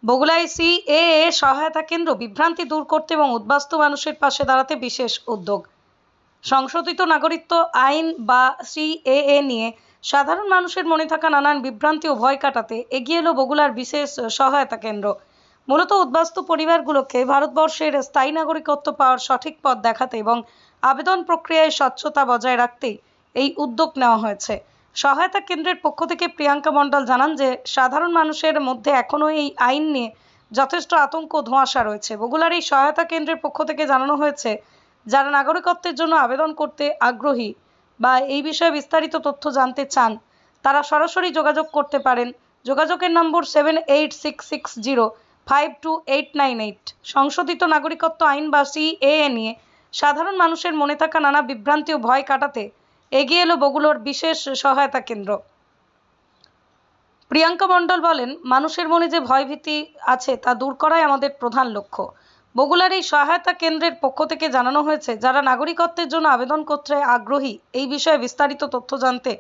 বগুড়ায় সিএএ সহায়তা কেন্দ্র বিভ্রান্তি দূর করতে এবং উদ্বাস্তু মানুষের পাশে দাঁড়াতে বিশেষ উদ্যোগ। সংশোধিত নাগরিকত্ব আইন বা সিএএ নিয়ে সাধারণ মানুষের মনে থাকা নানান বিভ্রান্তি ও ভয় কাটাতে এগিয়ে এলো বগুড়ার বিশেষ সহায়তা কেন্দ্র। মূলত উদ্বাস্তু পরিবারগুলোকে ভারতবর্ষের স্থায়ী নাগরিকত্ব পাওয়ার সঠিক পথ দেখাতে এবং আবেদন প্রক্রিয়ায় স্বচ্ছতা বজায় রাখতেই এই উদ্যোগ নেওয়া হয়েছে। সহায়তা কেন্দ্রের পক্ষ থেকে প্রিয়াঙ্কা মণ্ডল জানান যে সাধারণ মানুষের মধ্যে এখনও এই আইন নিয়ে যথেষ্ট আতঙ্ক ধোঁয়াশা রয়েছে। বগুড়ার এই সহায়তা কেন্দ্রের পক্ষ থেকে জানানো হয়েছে, যারা নাগরিকত্বের জন্য আবেদন করতে আগ্রহী বা এই বিষয়ে বিস্তারিত তথ্য জানতে চান তারা সরাসরি যোগাযোগ করতে পারেন। যোগাযোগের নম্বর 7866052898। সংশোধিত নাগরিকত্ব আইন বা সিএএ নিয়ে সাধারণ মানুষের মনে থাকা নানা বিভ্রান্তি ও ভয় কাটাতে এগিয়ে এলো বগুড়ার বিশেষ সহায়তা কেন্দ্র। প্রিয়াঙ্কা মণ্ডল বলেন, মানুষের মনে যে ভয়ভীতি আছে তা দূর করাই আমাদের প্রধান লক্ষ্য। বগুড়ার এই সহায়তা কেন্দ্রের পক্ষ থেকে জানানো হয়েছে, যারা নাগরিকত্বের জন্য আবেদন করতে আগ্রহী এই বিষয়ে বিস্তারিত তথ্য জানতে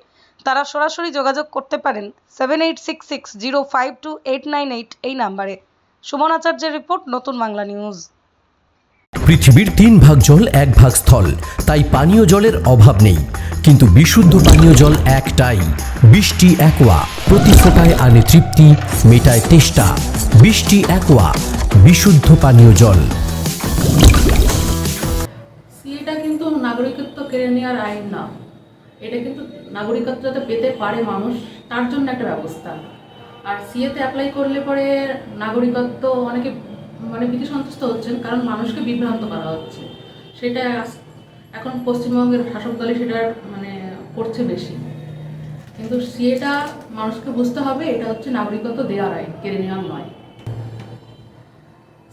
তারা সরাসরি যোগাযোগ করতে পারেন 7866052898 এই নাম্বারে। সুমন আচার্যের রিপোর্ট, নতুন বাংলা নিউজ। পৃথিবীর 3 ভাগ জল 1 ভাগ স্থল, তাই পানীয় জলের অভাব নেই। কিন্তু বিশুদ্ধ পানীয় জল একটাই, বৃষ্টি অ্যাকোয়া। প্রতি ফোঁটায় আনে তৃপ্তি, মেটায় তেষ্টা। বৃষ্টি অ্যাকোয়া, বিশুদ্ধ পানীয় জল। সিএটা কিন্তু নাগরিকত্ব কেড়ে নেওয়ার আইন না, এটা কিন্তু নাগরিকত্ব যাতে পেতে পারে মানুষ তার জন্য একটা ব্যবস্থা। আর সিএতে অ্যাপ্লাই করলে পরে নাগরিকত্ব অনেকে ভীতি সন্তুষ্ট হচ্ছেন, কারণ মানুষকে বিভ্রান্ত করা হচ্ছে। সেটা এখন পশ্চিমবঙ্গের শাসক দলই সেটা করছে বেশি। কিন্তু সিএটা মানুষকে বুঝতে হবে, এটা হচ্ছে নাগরিকত্ব দেওয়ার আইন, কেড়ে নেওয়ার নয়।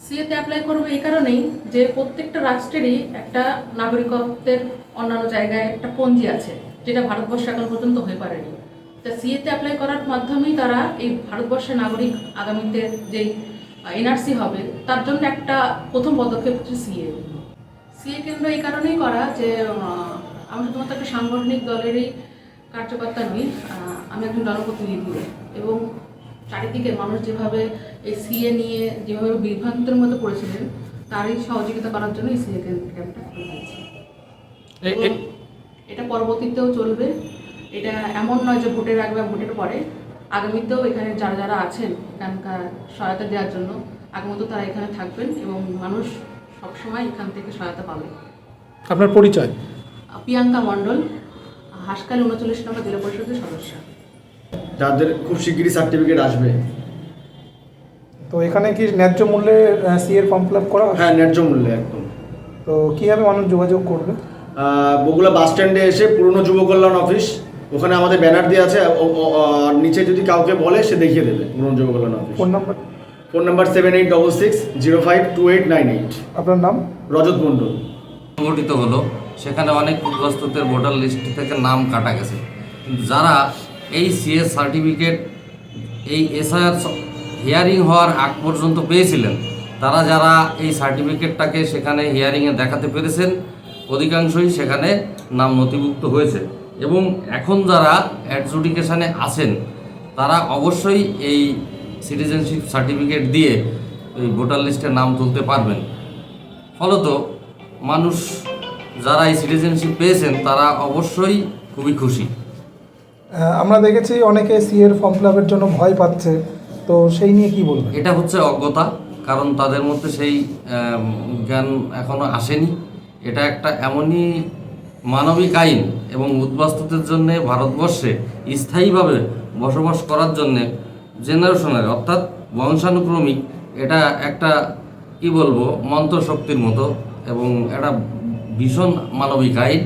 সিএতে অ্যাপ্লাই করবে এই কারণেই যে প্রত্যেকটা রাষ্ট্রেরই একটা নাগরিকত্বের অন্যান্য জায়গায় একটা পঞ্জি আছে, যেটা ভারতবর্ষে এখন পর্যন্ত হয়ে পারেনি। তা সিএতে অ্যাপ্লাই করার মাধ্যমেই তারা এই ভারতবর্ষের নাগরিক আগামীতে যেই এনআরসি হবে তার জন্য একটা প্রথম পদক্ষেপ হচ্ছে সিএ কেন্দ্র এই কারণেই করা যে আমি শুধুমাত্র একটা সাংগঠনিক দলেরই কার্যকর্তা নই, আমি একজন জনপ্রতিনিধি এবং চারিদিকে মানুষ যেভাবে এই সিএ নিয়ে যেভাবে বিভ্রান্তের মধ্যে পড়েছিলেন তারই সহযোগিতা করার জন্য এই সিএ ক্যাম্পটা খোলা হয়েছে। এটা পরবর্তীতেও চলবে। এটা এমন নয় যে ভোটের আগে বা ভোটের পরে, আগামীতেও এখানে যারা যারা আছেন এখানকার সহায়তা দেওয়ার জন্য আগামীতেও তারা এখানে থাকবেন এবং মানুষ সবসময় এখান থেকে সহায়তা পাবে। আপনার পরিচয়? প্রিয়াঙ্কা মণ্ডল, হাসখালি 39 নম্বর জেলা পরিষদের সদস্য। যাদের খুব শিগগিরই সার্টিফিকেট আসবে। তো এখানে কি ন্যায্য মূল্যে সিএর ফর্ম ফিল আপ করা? হ্যাঁ, ন্যায্য মূল্যে একদম। তো কীভাবে মানুষ যোগাযোগ করবে? বগুড়া বাস স্ট্যান্ডে এসে পুরনো যুব কল্যাণ অফিস, ওখানে আমাদের ব্যানার দিয়ে আছে, নিচে যদি কাউকে বলে সে দেখিয়ে দেবে পুরনো যুব কল্যাণ অফিস। Phone number 7866052898। আপনার নাম? রজত মণ্ডল। সংগঠিত হলো, সেখানে অনেক উদ্বাস্তুদের ভোটার লিস্ট থেকে নাম কাটা গেছে। কিন্তু যারা এই সিএস সার্টিফিকেট এই এসআইআর হিয়ারিং হওয়ার আগ পর্যন্ত পেয়েছিলেন, তারা যারা এই সার্টিফিকেটটাকে সেখানে হিয়ারিংয়ে দেখাতে পেরেছেন, অধিকাংশই সেখানে নাম নথিভুক্ত হয়েছে। এবং এখন যারা অ্যাডজুডিকেশনে আছেন তারা অবশ্যই এই সিটিজেনশিপ সার্টিফিকেট দিয়ে এই ভোটার লিস্টে নাম তুলতে পারবেন। ফলত মানুষ যারা এই সিটিজেনশিপ পেয়েছেন তারা অবশ্যই খুবই খুশি। আমরা দেখেছি অনেকে সিএর ফর্ম ফিল আপের জন্য ভয় পাচ্ছে, তো সেই নিয়ে কি বলবেন? এটা হচ্ছে অজ্ঞতা, কারণ তাদের মধ্যে সেই জ্ঞান এখনও আসেনি। এটা একটা এমনই মানবিক আইন এবং উদ্বাস্তুদের জন্যে ভারতবর্ষে স্থায়ীভাবে বসবাস করার জন্যে জেনারেশনের অর্থাৎ বংশানুক্রমিক এটা একটা কি বলবো মন্ত্রশক্তির মতো এবং এটা ভীষণ মানবিক আইন।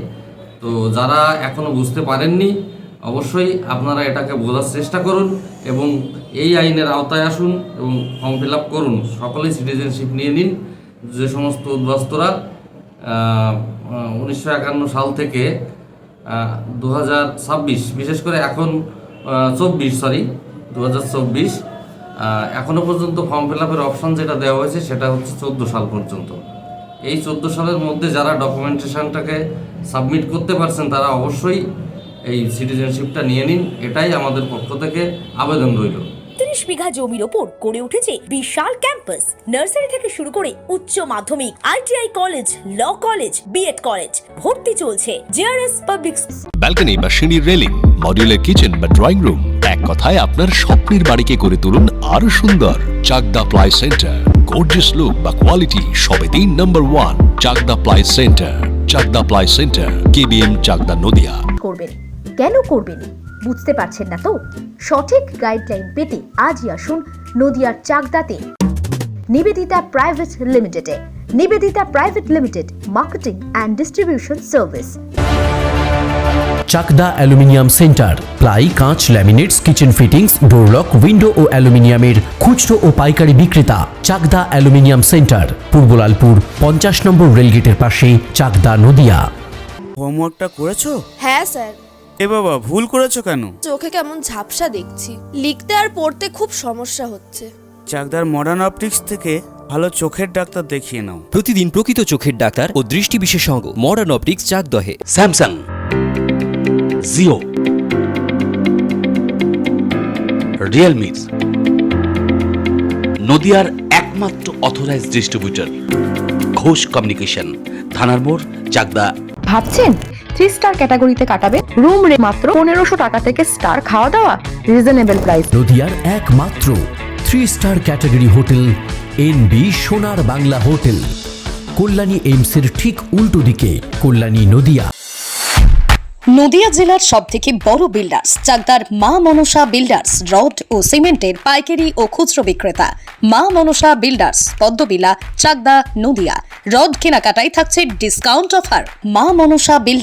তো যারা এখনও বুঝতে পারেননি অবশ্যই আপনারা এটাকে বোঝার চেষ্টা করুন এবং এই আইনের আওতায় আসুন এবং ফর্ম ফিল আপ করুন। সকলেই সিটিজেনশিপ নিয়ে নিন। যে সমস্ত উদ্বাস্তুরা 1951 সাল থেকে 2026 বিশেষ করে এখন 2024 এখনও পর্যন্ত ফর্ম ফিল আপের অপশান যেটা দেওয়া হয়েছে সেটা হচ্ছে 14 সাল পর্যন্ত। এই 14 সালের মধ্যে যারা ডকুমেন্টেশনটাকে সাবমিট করতে পারছেন তারা অবশ্যই এই সিটিজেনশিপটা নিয়ে নিন, এটাই আমাদের পক্ষ থেকে আবেদন রইল। তিনি 30 বিঘা জমির ওপর গড়ে উঠেছে বিশাল ক্যাম্পাস। নার্সারি থেকে শুরু করে উচ্চ মাধ্যমিক, ITI college, law college, BEd college, ভর্তি চলছে। JRS public. ব্যালকনি বা সিঁড়ির রেলিং, মডিউলার কিচেন বা ড্রয়িং রুম, এক কথায় আপনার স্বপ্নের বাড়িকে করে তুলুন আরো সুন্দর। Chakdah ply centre, gorgeous look বা কোয়ালিটি সবেতেই number 1। Chakdah ply centre, Chakdah ply centre, KBM Chakdah Nadia. করবেন কেন করবেন বুঝতে পারছেন না তো? সঠিক গাইডলাইন পেতে আজই আসুন নদিয়ার চাকদাতে নিবেদিতা প্রাইভেট লিমিটেডে। Nivedita private limited, marketing and distribution service. Chakdah aluminium centre, ply, কাঁচ, laminates, kitchen fittings, door lock, window ও অ্যালুমিনিয়ামের খুচরো ও পাইকারি বিক্রেতা। Chakdah aluminium centre, Purbalalpur 50 number রেলগেটের পাশে, চাকদা নদিয়া। হোমওয়ার্কটা করেছো? হ্যাঁ স্যার। এ বাবা, ভুল করেছো কেন? চোখে কেমন ঝাপসা দেখছি, লিখতে আর পড়তে খুব সমস্যা হচ্ছে। চাকদার মডার্ন অপটিক্স থেকে ভালো চোখের ডাক্তার দেখিয়ে নাও। প্রতিদিন প্রকৃত চোখের ডাক্তার ও দৃষ্টি বিশেষজ্ঞ মডার্ন অপটিক্স চাকদহে। স্যামসাং, জিও, রিয়েলমি, নদিয়ার একমাত্র অথরাইজড ডিস্ট্রিবিউটর ঘোষ কমিউনিকেশন, থানার মোড়, চাকদা। ভাবছেন 3 স্টার ক্যাটাগরিতে কাটাবে? রুম রে মাত্র 1500 টাকা থেকে স্টার, খাওয়া দাওয়া রিজনেবল প্রাইস। নদিয়ার একমাত্র 3 স্টার ক্যাটাগরি হোটেল NB সোনার বাংলা হোটেল, কল্যাণী এইমসের ঠিক উল্টো দিকে, কল্যাণী নদিয়া। নদিয়া জেলার সবথেকে বড় বিল্ডার্স চাকদার মা মনসা বিল্ডার্স, রড ও সিমেন্টের পাইকারি ও খুচরো বিক্রেতা। মা মনসা বিল্ডার্স, পদ্মবিলা, চাকদা, নদিয়া। রড কেনাকাটায় থাকছে ডিসকাউন্ট অফার। মা মনসা বিল্ডার্স।